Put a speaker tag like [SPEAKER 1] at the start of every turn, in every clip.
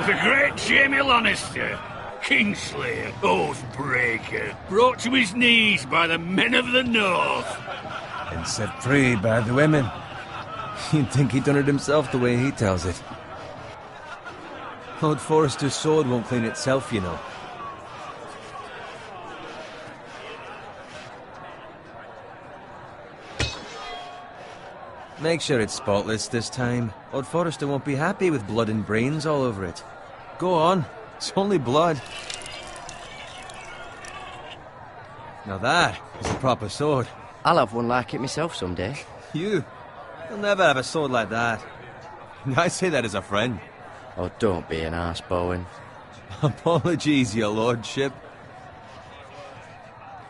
[SPEAKER 1] the great Jamie Lannister, Kingslayer, Oathbreaker, brought to his knees by the men of the North.
[SPEAKER 2] And set free by the women. You'd think he'd done it himself the way he tells it. Lord Forrester's sword won't clean itself, you know. Make sure it's spotless this time. Lord Forrester won't be happy with blood and brains all over it. Go on. It's only blood. Now that is a proper sword.
[SPEAKER 3] I'll have one like it myself someday.
[SPEAKER 2] You'll never have a sword like that. I say that as a friend.
[SPEAKER 3] Oh, don't be an arse, Bowen.
[SPEAKER 2] Apologies, your lordship.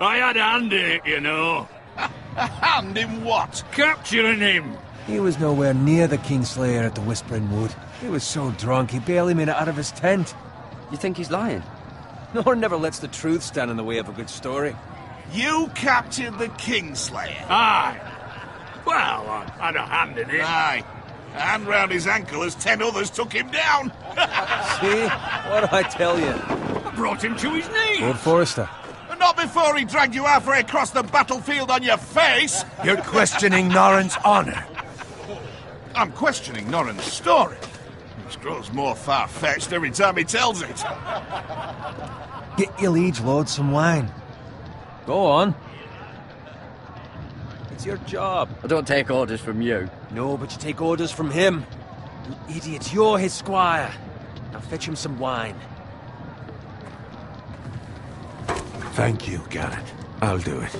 [SPEAKER 1] I had a hand in it, you know.
[SPEAKER 4] A hand in what?
[SPEAKER 1] Capturing him.
[SPEAKER 2] He was nowhere near the Kingslayer at the Whispering Wood. He was so drunk he barely made it out of his tent.
[SPEAKER 3] You think he's lying?
[SPEAKER 2] Nor never lets the truth stand in the way of a good story.
[SPEAKER 4] You captured the Kingslayer?
[SPEAKER 1] Aye. Well, I had a hand in it.
[SPEAKER 4] Aye. A hand round his ankle as 10 others took him down.
[SPEAKER 2] See? What did I tell you?
[SPEAKER 1] I brought him to his knees.
[SPEAKER 2] Lord Forrester.
[SPEAKER 4] Not before he dragged you halfway across the battlefield on your face.
[SPEAKER 5] You're questioning Norrin's honor.
[SPEAKER 4] I'm questioning Norrin's story. This grows more far-fetched every time he tells it.
[SPEAKER 2] Get your liege lord some wine. Go on. It's your job.
[SPEAKER 3] I don't take orders from you.
[SPEAKER 2] No, but you take orders from him. You idiot, you're his squire. Now fetch him some wine.
[SPEAKER 5] Thank you, Garrett. I'll do it.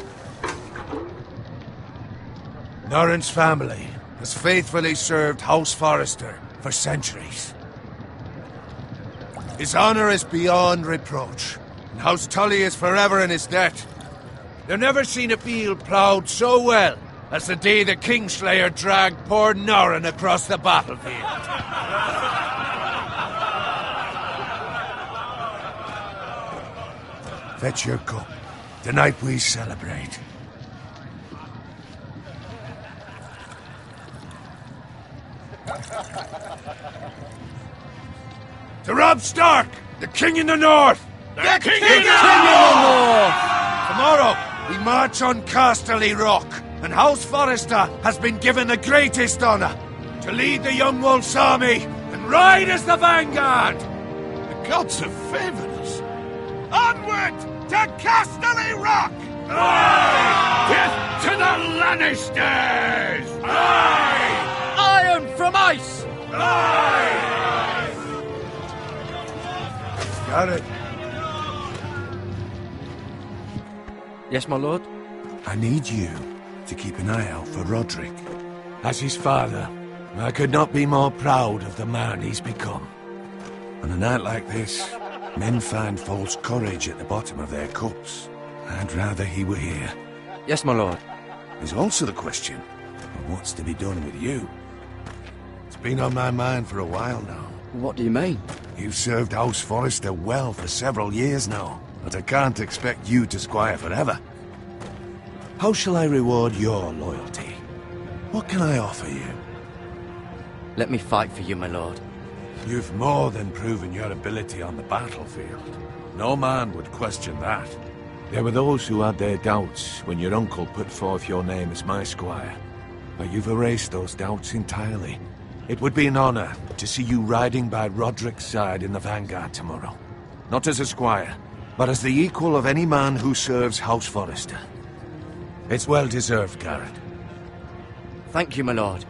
[SPEAKER 5] Norrin's family has faithfully served House Forrester for centuries. His honor is beyond reproach, and House Tully is forever in his debt. They've never seen a field ploughed so well as the day the Kingslayer dragged poor Norrin across the battlefield. Fetch your cup. Tonight we celebrate. To Robb Stark, the King in the North!
[SPEAKER 1] The King in the North!
[SPEAKER 5] Tomorrow, we march on Casterly Rock, and House Forrester has been given the greatest honor to lead the Young Wolf's army and ride as the vanguard!
[SPEAKER 4] The gods have favored us. Onward to Casterly Rock!
[SPEAKER 1] Aye! Death to the Lannisters!
[SPEAKER 4] Aye!
[SPEAKER 3] Iron from ice!
[SPEAKER 4] Aye!
[SPEAKER 5] Got it.
[SPEAKER 3] Yes, my lord?
[SPEAKER 5] I need you to keep an eye out for Roderick. As his father, I could not be more proud of the man he's become. On a night like this, men find false courage at the bottom of their cups. I'd rather he were here.
[SPEAKER 3] Yes, my lord.
[SPEAKER 5] There's also the question of what's to be done with you. It's been on my mind for a while now.
[SPEAKER 3] What do you mean?
[SPEAKER 5] You've served House Forrester well for several years now, but I can't expect you to squire forever. How shall I reward your loyalty? What can I offer you?
[SPEAKER 3] Let me fight for you, my lord.
[SPEAKER 5] You've more than proven your ability on the battlefield. No man would question that. There were those who had their doubts when your uncle put forth your name as my squire. But you've erased those doubts entirely. It would be an honor to see you riding by Roderick's side in the vanguard tomorrow. Not as a squire, but as the equal of any man who serves House Forrester. It's well deserved, Garrett.
[SPEAKER 3] Thank you, my lord.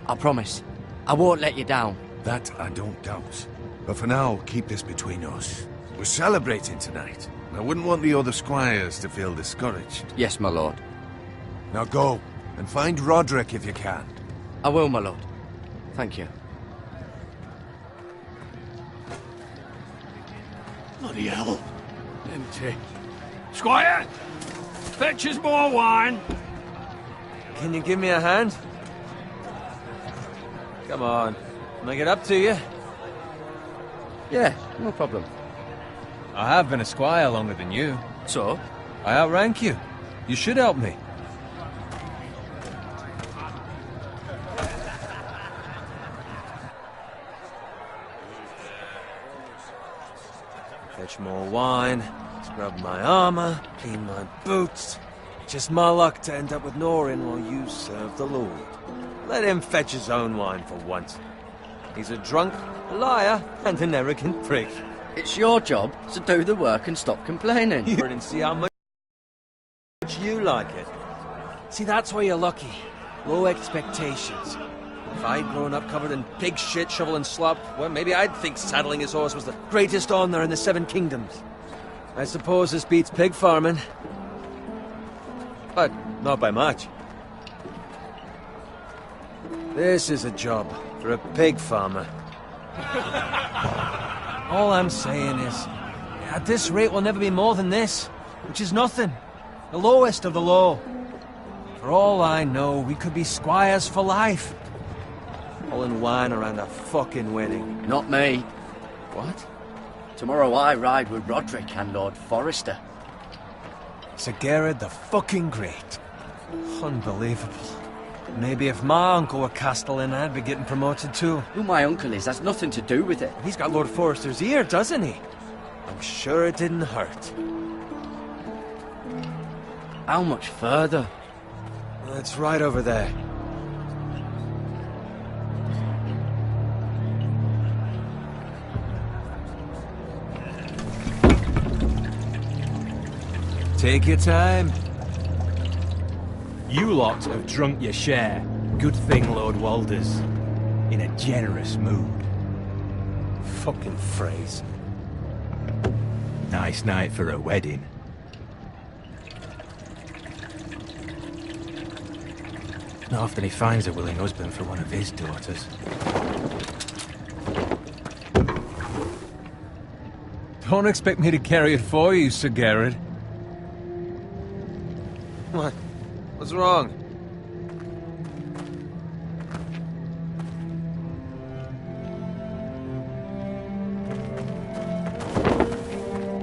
[SPEAKER 3] I promise. I won't let you down.
[SPEAKER 5] That I don't doubt. But for now, keep this between us. We're celebrating tonight. I wouldn't want the other squires to feel discouraged.
[SPEAKER 3] Yes, my lord.
[SPEAKER 5] Now go, and find Roderick if you can.
[SPEAKER 3] I will, my lord. Thank you.
[SPEAKER 1] Bloody hell. Empty. Squire! Fetch us more wine.
[SPEAKER 2] Can you give me a hand? Come on. Can I get up to you?
[SPEAKER 3] Yeah, no problem.
[SPEAKER 2] I have been a squire longer than you.
[SPEAKER 3] So?
[SPEAKER 2] I outrank you. You should help me. Fetch more wine, scrub my armor, clean my boots. Just my luck to end up with Norin while you serve the Lord. Let him fetch his own wine for once. He's a drunk, a liar, and an arrogant prick.
[SPEAKER 3] It's your job to do the work and stop complaining.
[SPEAKER 2] You didn't see how much you like it. See, that's why you're lucky. Low expectations. If I'd grown up covered in pig shit, shovel and slop, well, maybe I'd think saddling his horse was the greatest honor in the Seven Kingdoms. I suppose this beats pig farming. But not by much. This is a job for a pig farmer. All I'm saying is, at this rate we'll never be more than this, which is nothing. The lowest of the low. For all I know, we could be squires for life. Pulling wine around a fucking wedding.
[SPEAKER 3] Not me.
[SPEAKER 2] What?
[SPEAKER 3] Tomorrow I ride with Roderick and Lord Forrester.
[SPEAKER 2] Sir Gerard the fucking Great. Unbelievable. Maybe if my uncle were Castellan, I'd be getting promoted too.
[SPEAKER 3] Who my uncle is has nothing to do with it.
[SPEAKER 2] He's got Lord Forrester's ear, doesn't he? I'm sure it didn't hurt.
[SPEAKER 3] How much further?
[SPEAKER 2] It's right over there. Take your time.
[SPEAKER 6] You lot have drunk your share. Good thing Lord Walder's in a generous mood.
[SPEAKER 2] Fucking phrase.
[SPEAKER 6] Nice night for a wedding. Not often he finds a willing husband for one of his daughters.
[SPEAKER 2] Don't expect me to carry it for you, Sir Gerard. What? What's wrong?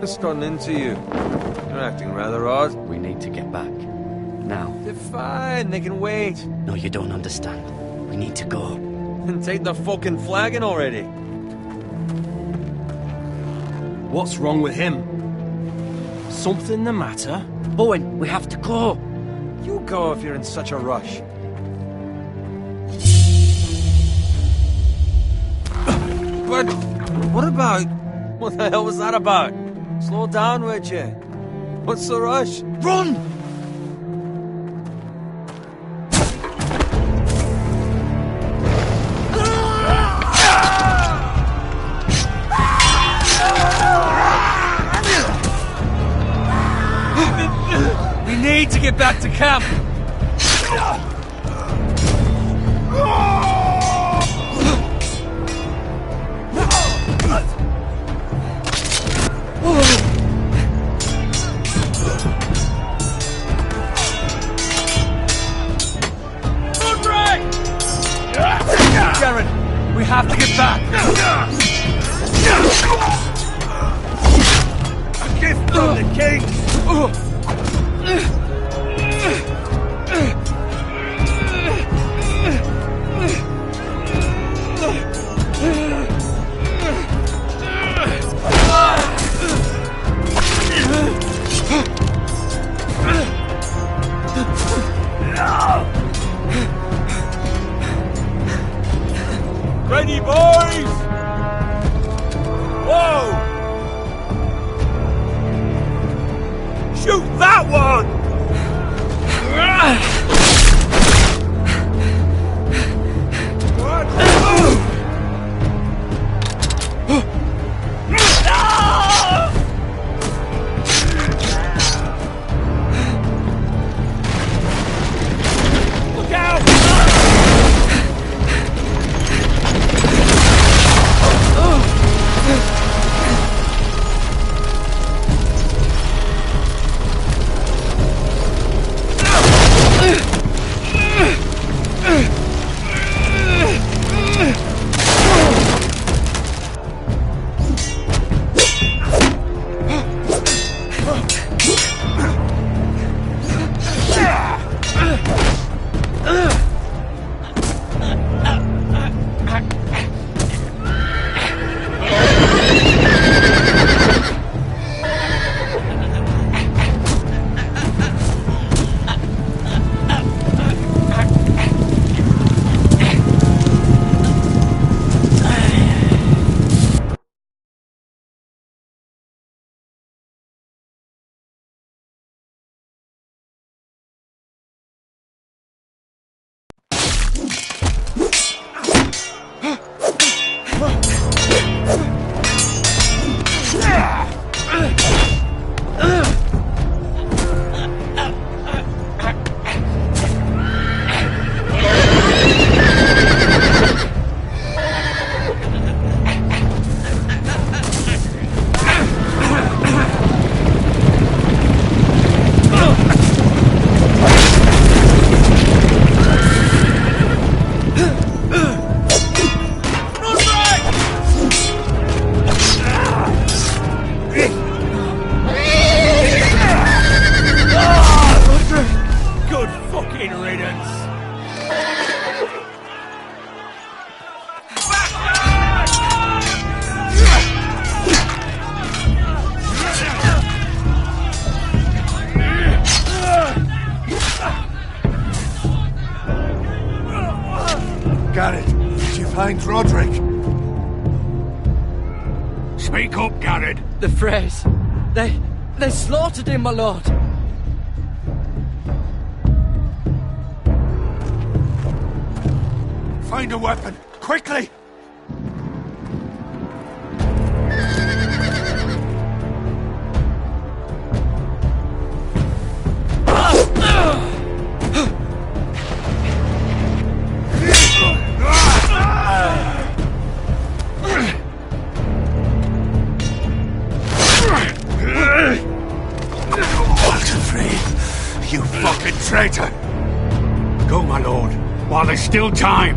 [SPEAKER 2] What's gotten into you? You're acting rather odd.
[SPEAKER 3] We need to get back. Now.
[SPEAKER 2] They're fine, they can wait.
[SPEAKER 3] No, you don't understand. We need to go.
[SPEAKER 2] And take the fucking flagon already.
[SPEAKER 6] What's wrong with him? Something the matter?
[SPEAKER 3] Bowen, we have to go.
[SPEAKER 2] You go if you're in such a rush. But what about... What the hell was that about? Slow down, would you? What's the rush?
[SPEAKER 3] Run!
[SPEAKER 2] We need to get back to camp! Gerard, we have to get back!
[SPEAKER 1] A gift from the king!
[SPEAKER 2] Ready, boys! Whoa! Shoot that one! Look out! Ugh!
[SPEAKER 4] Roderick?
[SPEAKER 1] Speak up, Garrett.
[SPEAKER 3] The Freys. They slaughtered him, my lord.
[SPEAKER 5] Find a weapon, quickly!
[SPEAKER 4] You fucking traitor!
[SPEAKER 1] Go, my lord, while there's still time.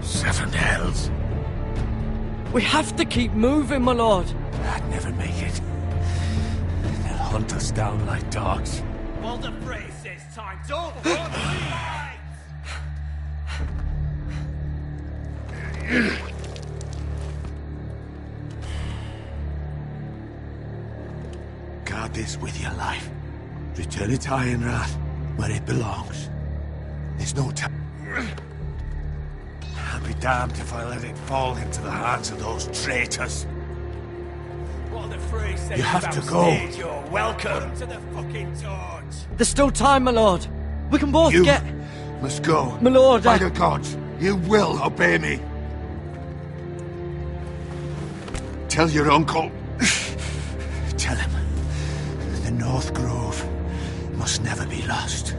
[SPEAKER 5] Seven hells.
[SPEAKER 3] We have to keep moving, my lord.
[SPEAKER 5] I'd never make it. They'll hunt us down like dogs.
[SPEAKER 6] Well, the Frey says time's over.
[SPEAKER 5] Guard this with your life. Return it to Ironrath, where it belongs. There's no time. I'll be damned if I let it fall into the hands of those traitors.
[SPEAKER 6] What the Frey says
[SPEAKER 5] You have
[SPEAKER 6] about
[SPEAKER 5] to go.
[SPEAKER 6] stage, you're welcome to the fucking torch.
[SPEAKER 3] There's still time, my lord. We can both
[SPEAKER 4] You
[SPEAKER 3] get...
[SPEAKER 4] must go.
[SPEAKER 3] My lord,
[SPEAKER 4] By the gods, you will obey me. Tell your uncle.
[SPEAKER 5] Tell him. The North Grove must never be lost.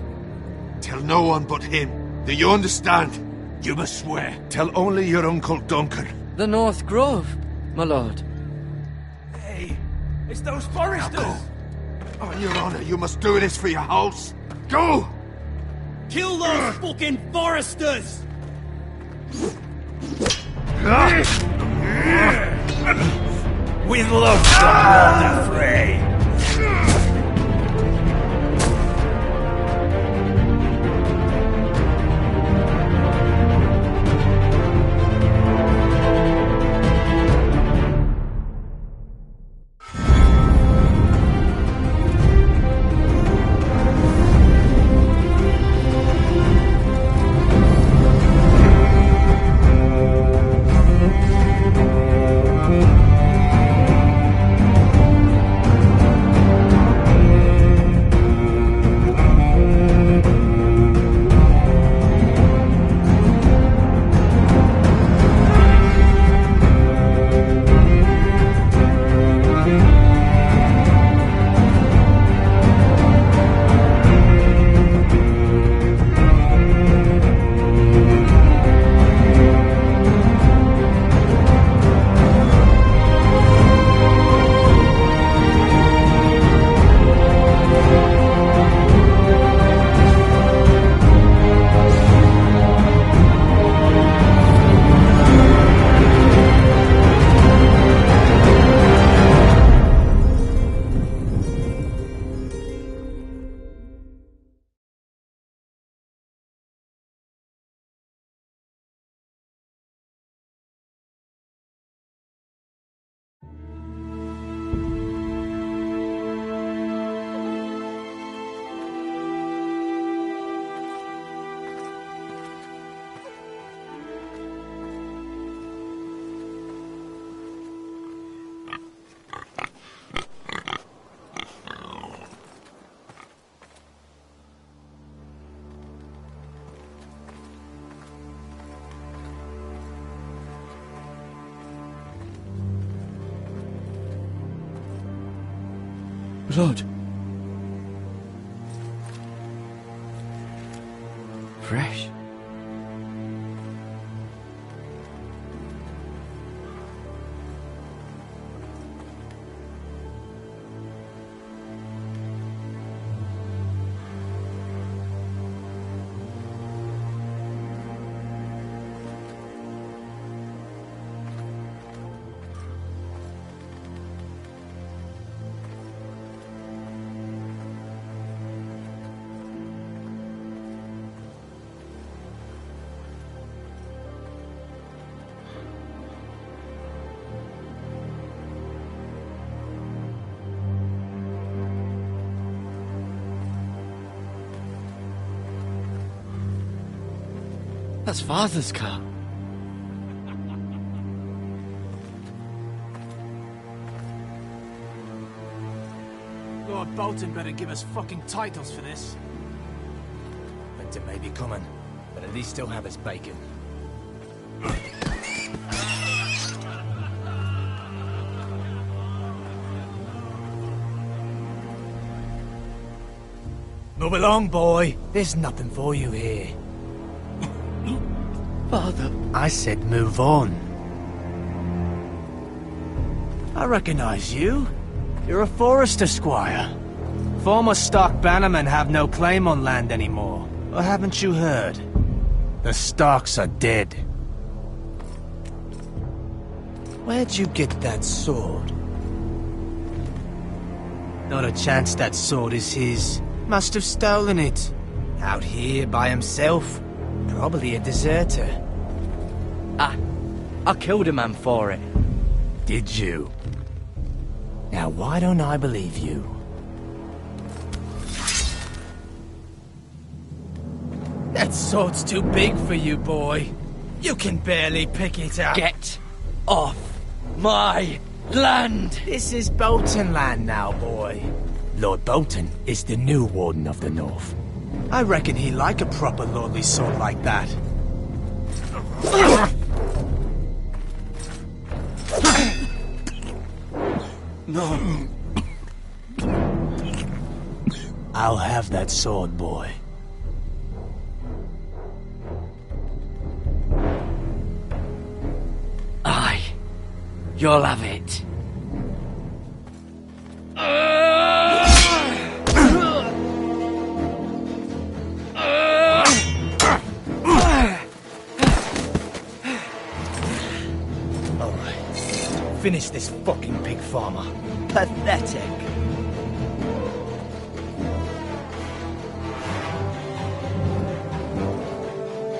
[SPEAKER 4] Tell no one but him. Do you understand?
[SPEAKER 5] You must swear. Tell only your Uncle Duncan.
[SPEAKER 3] The North Grove, my lord.
[SPEAKER 6] Hey, it's those foresters.
[SPEAKER 4] Go. On your honor, you must do this for your house. Go!
[SPEAKER 6] Kill those fucking foresters! With love from Lord the Frey.
[SPEAKER 3] Lord. Fresh. That's Father's car.
[SPEAKER 6] Lord Bolton better give us fucking titles for this. Winter may be coming, but at least still have his bacon. Move along, boy. There's nothing for you here.
[SPEAKER 3] Father.
[SPEAKER 6] I said move on. I recognize you. You're a Forester squire. Former Stark bannermen have no claim on land anymore. Or haven't you heard? The Starks are dead. Where'd you get that sword? Not a chance that sword is his. Must have stolen it. Out here by himself. Probably a deserter.
[SPEAKER 3] I killed a man for it.
[SPEAKER 6] Did you? Now why don't I believe you? That sword's too big for you, boy. You can barely pick it up.
[SPEAKER 3] Get off my land!
[SPEAKER 6] This is Bolton land now, boy. Lord Bolton is the new Warden of the North. I reckon he like a proper lordly sword like that.
[SPEAKER 3] No.
[SPEAKER 6] I'll have that sword, boy.
[SPEAKER 3] Aye. You'll have it.
[SPEAKER 6] Finish this fucking pig farmer.
[SPEAKER 3] Pathetic.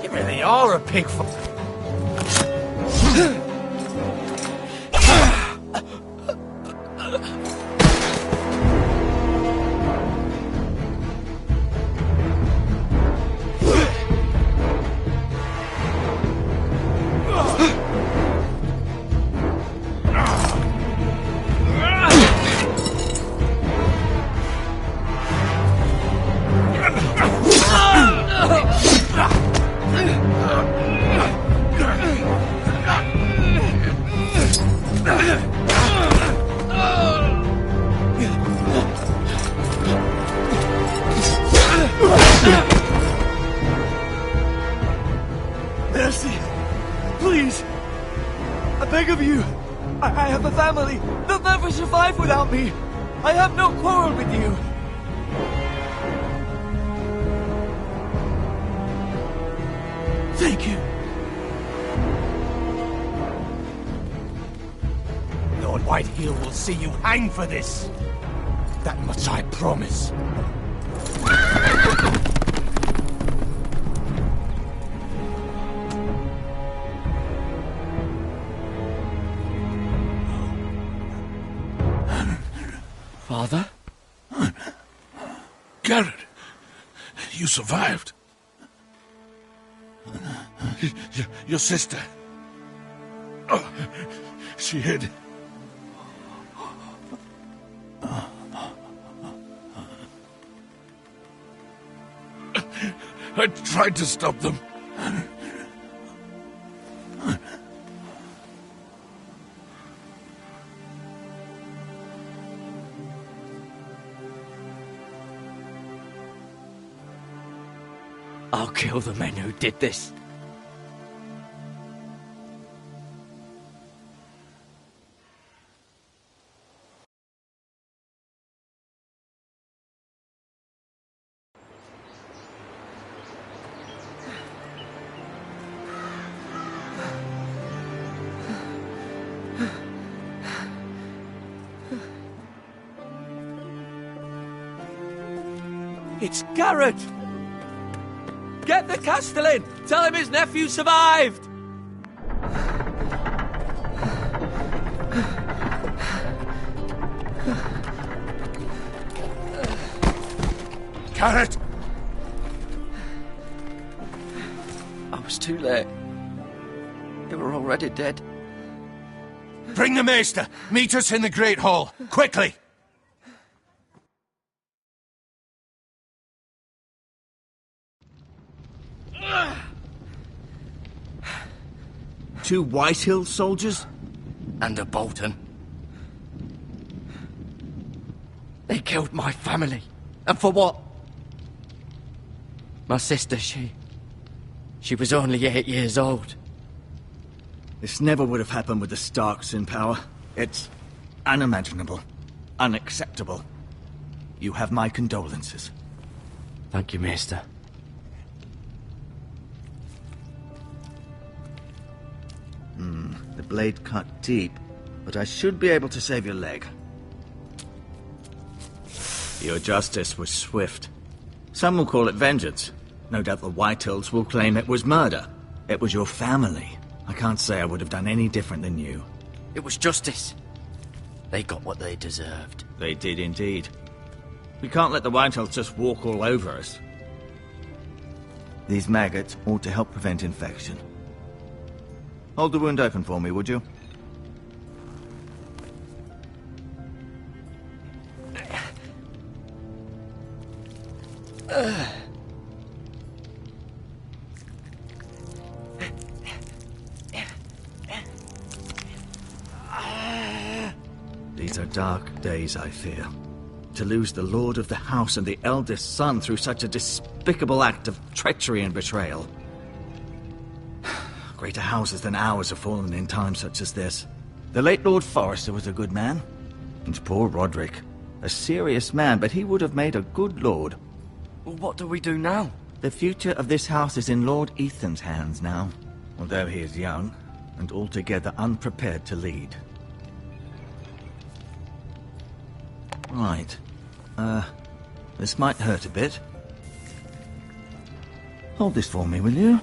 [SPEAKER 6] You really are a pig farmer.
[SPEAKER 7] Mercy! Please! I beg of you! I have a family! They'll never survive without me! I have no quarrel with you! Thank you!
[SPEAKER 6] Lord Whitehill will see you hang for this. That much I promise.
[SPEAKER 3] Father?
[SPEAKER 4] Garrett, you survived. Your sister. Oh, she hid. I tried to stop them.
[SPEAKER 3] I'll kill the men who did this.
[SPEAKER 2] It's Garrett! Get the Castellan! Tell him his nephew survived!
[SPEAKER 4] Garrett!
[SPEAKER 3] I was too They were already dead.
[SPEAKER 5] Bring the maester! Meet us in the Great Hall! Quickly!
[SPEAKER 7] Two Whitehill soldiers?
[SPEAKER 3] And a Bolton. They killed my family. And for what? My sister, she was only 8 years old.
[SPEAKER 7] This never would have happened with the Starks in power. It's unimaginable. Unacceptable. You have my condolences.
[SPEAKER 3] Thank you, Maester.
[SPEAKER 7] The blade cut deep, but I should be able to save your leg. Your justice was swift. Some will call it vengeance. No doubt the Whitehills will claim it was murder. It was your family. I can't say I would have done any different than you.
[SPEAKER 3] It was justice. They got what they deserved.
[SPEAKER 7] They did indeed. We can't let the Whitehills just walk all over us. These maggots ought to help prevent infection. Hold the wound open for me, would you? These are dark days, I fear. To lose the lord of the house and the eldest son through such a despicable act of treachery and betrayal. Greater houses than ours have fallen in times such as this. The late Lord Forrester was a good man. And poor Roderick. A serious man, but he would have made a good lord.
[SPEAKER 3] Well, what do we do now?
[SPEAKER 7] The future of this house is in Lord Ethan's hands now. Although he is young, and altogether unprepared to lead. Right. This might hurt a bit. Hold this for me, will you?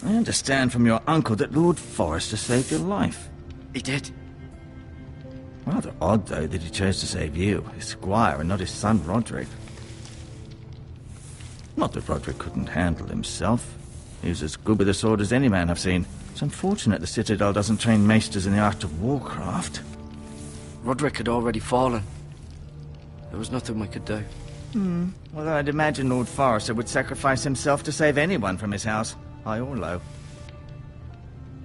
[SPEAKER 7] I understand from your uncle that Lord Forrester saved your life.
[SPEAKER 3] He did.
[SPEAKER 7] Rather odd, though, that he chose to save you, his squire, and not his son Roderick. Not that Roderick couldn't handle himself. He was as good with a sword as any man I've seen. It's unfortunate the Citadel doesn't train maesters in the art of warcraft.
[SPEAKER 3] Roderick had already fallen. There was nothing we could do.
[SPEAKER 7] Although I'd imagine Lord Forrester would sacrifice himself to save anyone from his house, high or low.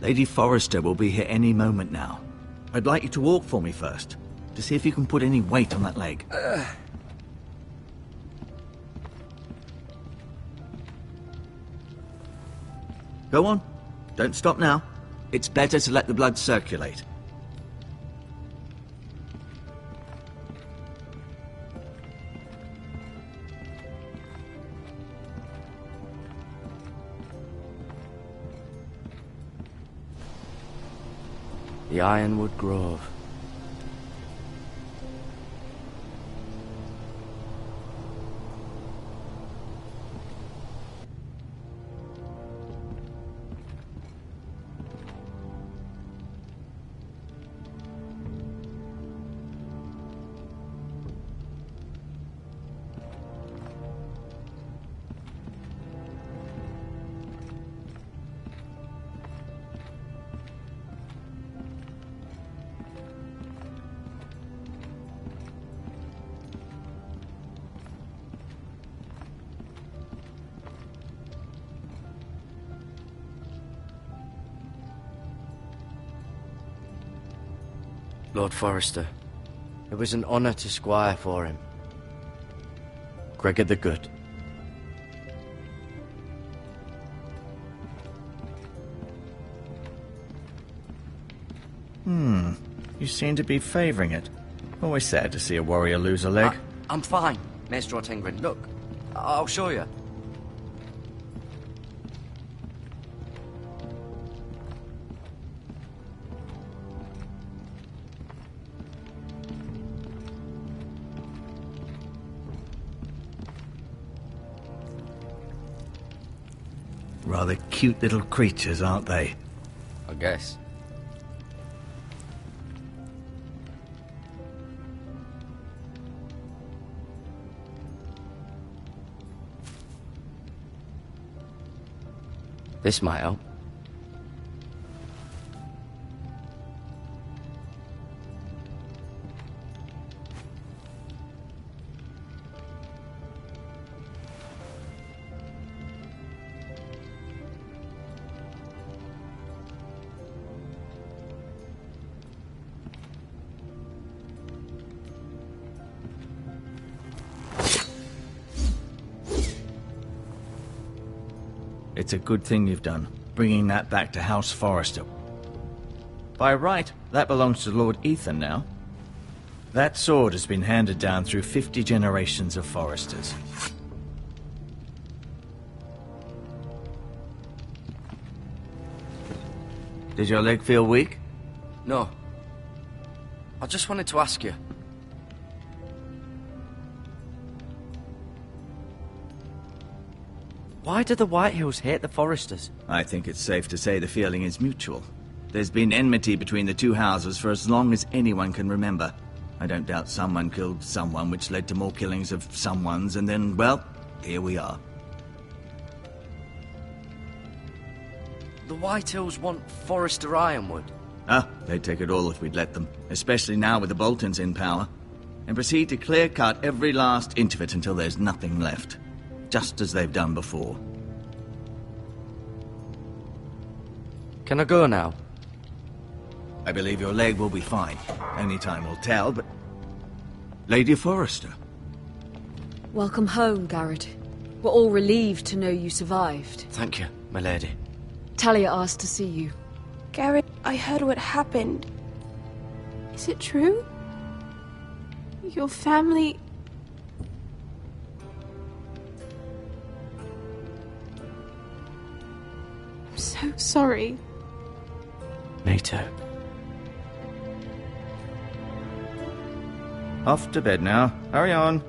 [SPEAKER 7] Lady Forrester will be here any moment now. I'd like you to walk for me first, to see if you can put any weight on that leg. Go on. Don't stop now. It's better to let the blood circulate.
[SPEAKER 3] The Ironwood Grove. Lord Forrester. It was an honour to squire for him. Gregor the Good.
[SPEAKER 7] You seem to be favouring it. Always sad to see a warrior lose a leg.
[SPEAKER 3] I'm fine, Maester Ortengrin. Look, I'll show you.
[SPEAKER 7] Rather cute little creatures, aren't they?
[SPEAKER 3] I guess. This might help.
[SPEAKER 7] It's a good thing you've done, bringing that back to House Forrester. By right, that belongs to Lord Ethan now. That sword has been handed down through 50 generations of Forresters. Did your leg feel weak?
[SPEAKER 3] No. I just wanted to ask you. Why do the Whitehills hate the Forresters?
[SPEAKER 7] I think it's safe to say the feeling is mutual. There's been enmity between the two houses for as long as anyone can remember. I don't doubt someone killed someone, which led to more killings of someones, and then, well, here we are.
[SPEAKER 3] The Whitehills want Forrester Ironwood.
[SPEAKER 7] Ah, they'd take it all if we'd let them, especially now with the Boltons in power, and proceed to clear-cut every last inch of it until there's nothing left. Just as they've done before.
[SPEAKER 3] Can I go now?
[SPEAKER 7] I believe your leg will be fine. Only time will tell, but... Lady Forrester.
[SPEAKER 8] Welcome home, Garrett. We're all relieved to know you survived.
[SPEAKER 3] Thank you, my lady.
[SPEAKER 8] Talia asked to see you.
[SPEAKER 9] Garrett, I heard what happened. Is it true? Your family... I'm so sorry.
[SPEAKER 3] Me too.
[SPEAKER 7] Off to bed now. Hurry on.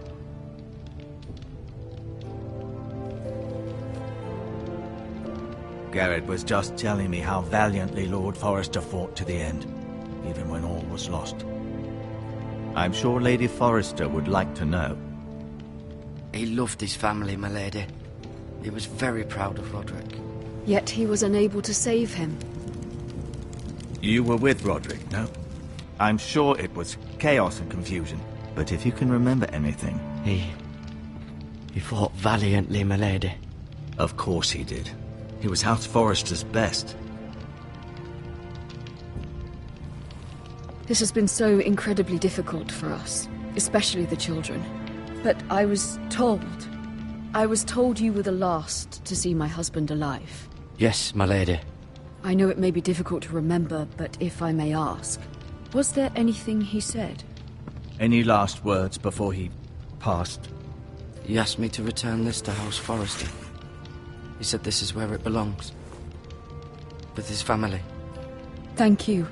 [SPEAKER 7] Garrett was just telling me how valiantly Lord Forrester fought to the end, even when all was lost. I'm sure Lady Forrester would like to know.
[SPEAKER 3] He loved his family, my lady. He was very proud of Roderick.
[SPEAKER 8] Yet he was unable to save him.
[SPEAKER 7] You were with Roderick, no? I'm sure it was chaos and confusion, but if you can remember anything...
[SPEAKER 3] He fought valiantly, my lady.
[SPEAKER 7] Of course he did. He was House Forrester's best.
[SPEAKER 8] This has been so incredibly difficult for us, especially the children. But I was told you were the last to see my husband alive.
[SPEAKER 3] Yes, my lady.
[SPEAKER 8] I know it may be difficult to remember, but if I may ask, was there anything he said?
[SPEAKER 7] Any last words before he passed?
[SPEAKER 3] He asked me to return this to House Forrester. He said this is where it belongs. With his family.
[SPEAKER 8] Thank you,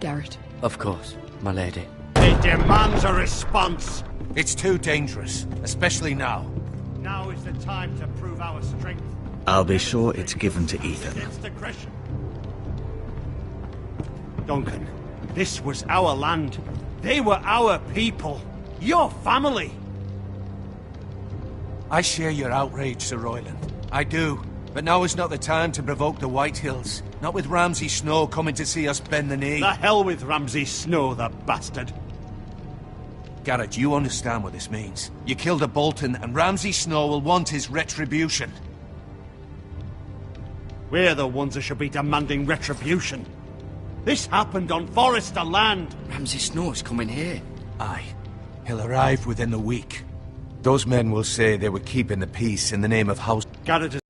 [SPEAKER 8] Garrett.
[SPEAKER 3] Of course, my lady.
[SPEAKER 1] It demands a response.
[SPEAKER 5] It's too dangerous, especially now.
[SPEAKER 1] Now is the time to prove our strength.
[SPEAKER 7] I'll be sure it's given to Ethan.
[SPEAKER 1] Against aggression. Duncan, this was our land. They were our people. Your family.
[SPEAKER 5] I share your outrage, Sir Royland. I do. But now is not the time to provoke the Whitehills. Not with Ramsay Snow coming to see us bend the knee.
[SPEAKER 1] The hell with Ramsay Snow, the bastard.
[SPEAKER 5] Garrett, you understand what this means. You killed a Bolton, and Ramsay Snow will want his retribution.
[SPEAKER 1] We're the ones that should be demanding retribution. This happened on Forrester land.
[SPEAKER 3] Ramsay Snow's coming here.
[SPEAKER 5] Aye. He'll arrive within the week. Those men will say they were keeping the peace in the name of House...
[SPEAKER 1] Garrett has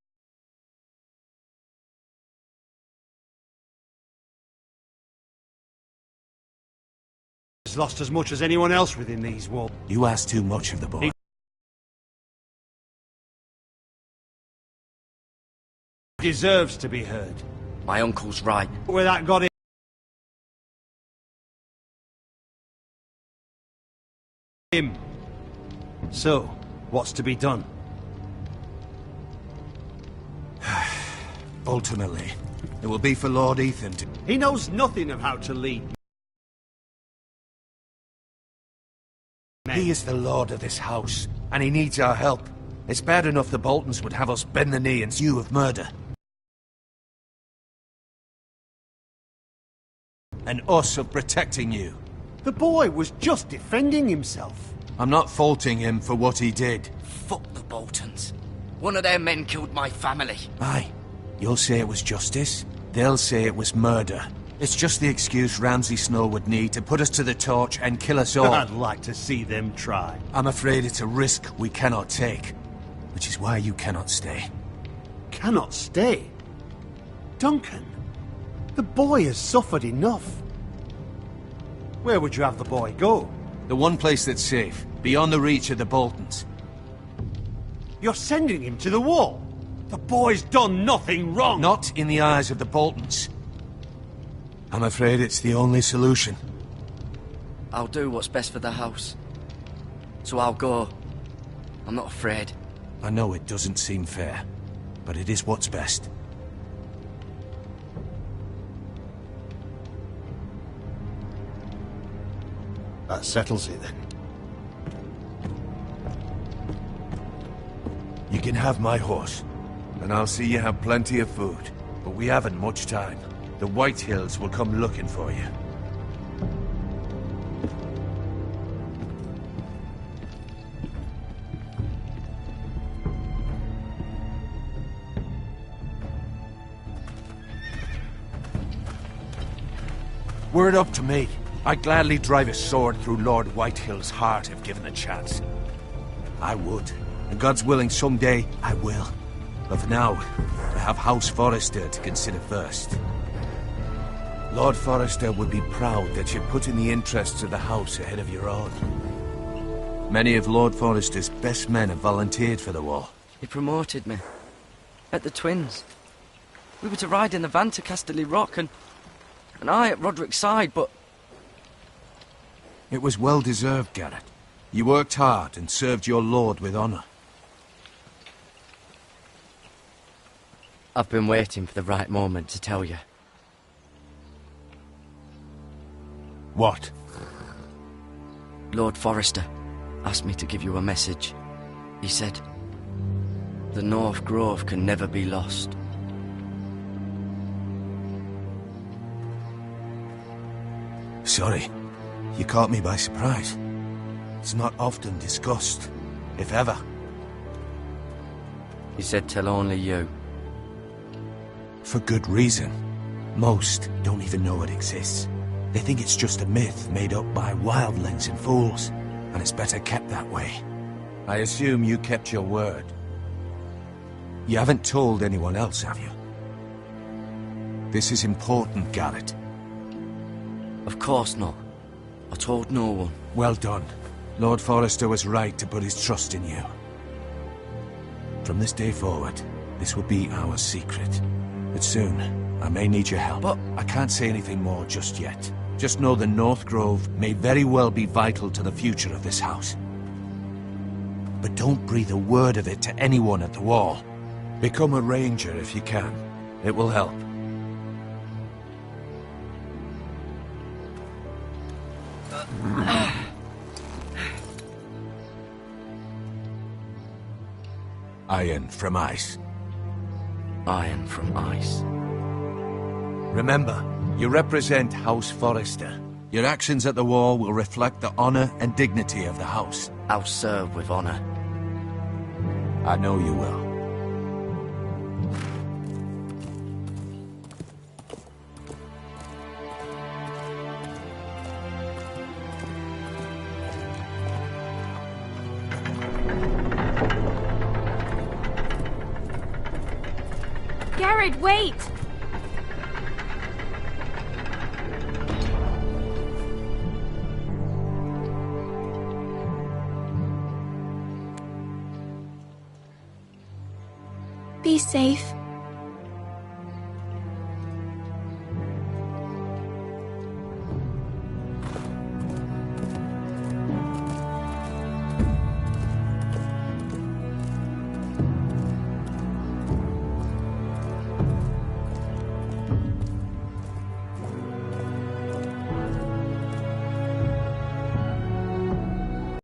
[SPEAKER 1] lost as much as anyone else within these walls.
[SPEAKER 5] You ask too much of the boy.
[SPEAKER 1] He deserves to be heard.
[SPEAKER 3] My uncle's right.
[SPEAKER 1] Where that got him. So, what's to be done?
[SPEAKER 5] Ultimately, it will be for Lord Ethan to...
[SPEAKER 1] He knows nothing of how to lead.
[SPEAKER 5] He is the lord of this house, and he needs our help. It's bad enough the Boltons would have us bend the knee and sue of murder. and us of protecting you.
[SPEAKER 10] The boy was just defending himself.
[SPEAKER 5] I'm not faulting him for what he did.
[SPEAKER 3] Fuck the Boltons. One of their men killed my family.
[SPEAKER 5] Aye. You'll say it was justice. They'll say it was murder. It's just the excuse Ramsay Snow would need to put us to the torch and kill us all.
[SPEAKER 10] I'd like to see them try.
[SPEAKER 5] I'm afraid it's a risk we cannot take. Which is why you cannot stay.
[SPEAKER 10] Cannot stay? Duncan, the boy has suffered enough. Where would you have the boy go?
[SPEAKER 5] The one place that's safe, beyond the reach of the Boltons.
[SPEAKER 10] You're sending him to the wall. The boy's done nothing wrong.
[SPEAKER 5] Not in the eyes of the Boltons. I'm afraid it's the only solution.
[SPEAKER 3] I'll do what's best for the house. So I'll go. I'm not afraid.
[SPEAKER 5] I know it doesn't seem fair, but it is what's best.
[SPEAKER 10] That settles it then.
[SPEAKER 5] You can have my horse, and I'll see you have plenty of food. But we haven't much time. The White Hills will come looking for you. Were it up to me, I'd gladly drive a sword through Lord Whitehill's heart if given the chance. I would, and God's willing someday I will. But for now, I have House Forrester to consider first. Lord Forrester would be proud that you put in the interests of the house ahead of your own. Many of Lord Forrester's best men have volunteered for the war.
[SPEAKER 3] He promoted me. At the Twins. We were to ride in the van to Casterly Rock, and I at Roderick's side, but...
[SPEAKER 5] It was well deserved, Garrett. You worked hard and served your lord with honor.
[SPEAKER 3] I've been waiting for the right moment to tell you.
[SPEAKER 5] What?
[SPEAKER 3] Lord Forrester asked me to give you a message. He said, the North Grove can never be lost.
[SPEAKER 5] Sorry. You caught me by surprise. It's not often discussed, if ever.
[SPEAKER 3] He said tell only you.
[SPEAKER 5] For good reason. Most don't even know it exists. They think it's just a myth made up by wildlings and fools, and it's better kept that way. I assume you kept your word. You haven't told anyone else, have you? This is important, Garrett.
[SPEAKER 3] Of course not. I told no one.
[SPEAKER 5] Well done. Lord Forrester was right to put his trust in you. From this day forward, this will be our secret. But soon, I may need your help.
[SPEAKER 3] But
[SPEAKER 5] I can't say anything more just yet. Just know the North Grove may very well be vital to the future of this house. But don't breathe a word of it to anyone at the wall. Become a ranger if you can. It will help. Iron from ice.
[SPEAKER 3] Iron from ice.
[SPEAKER 5] Remember, you represent House Forrester. Your actions at the war will reflect the honor and dignity of the house.
[SPEAKER 3] I'll serve with honor.
[SPEAKER 5] I know you will.
[SPEAKER 9] Garrett, wait! Be safe.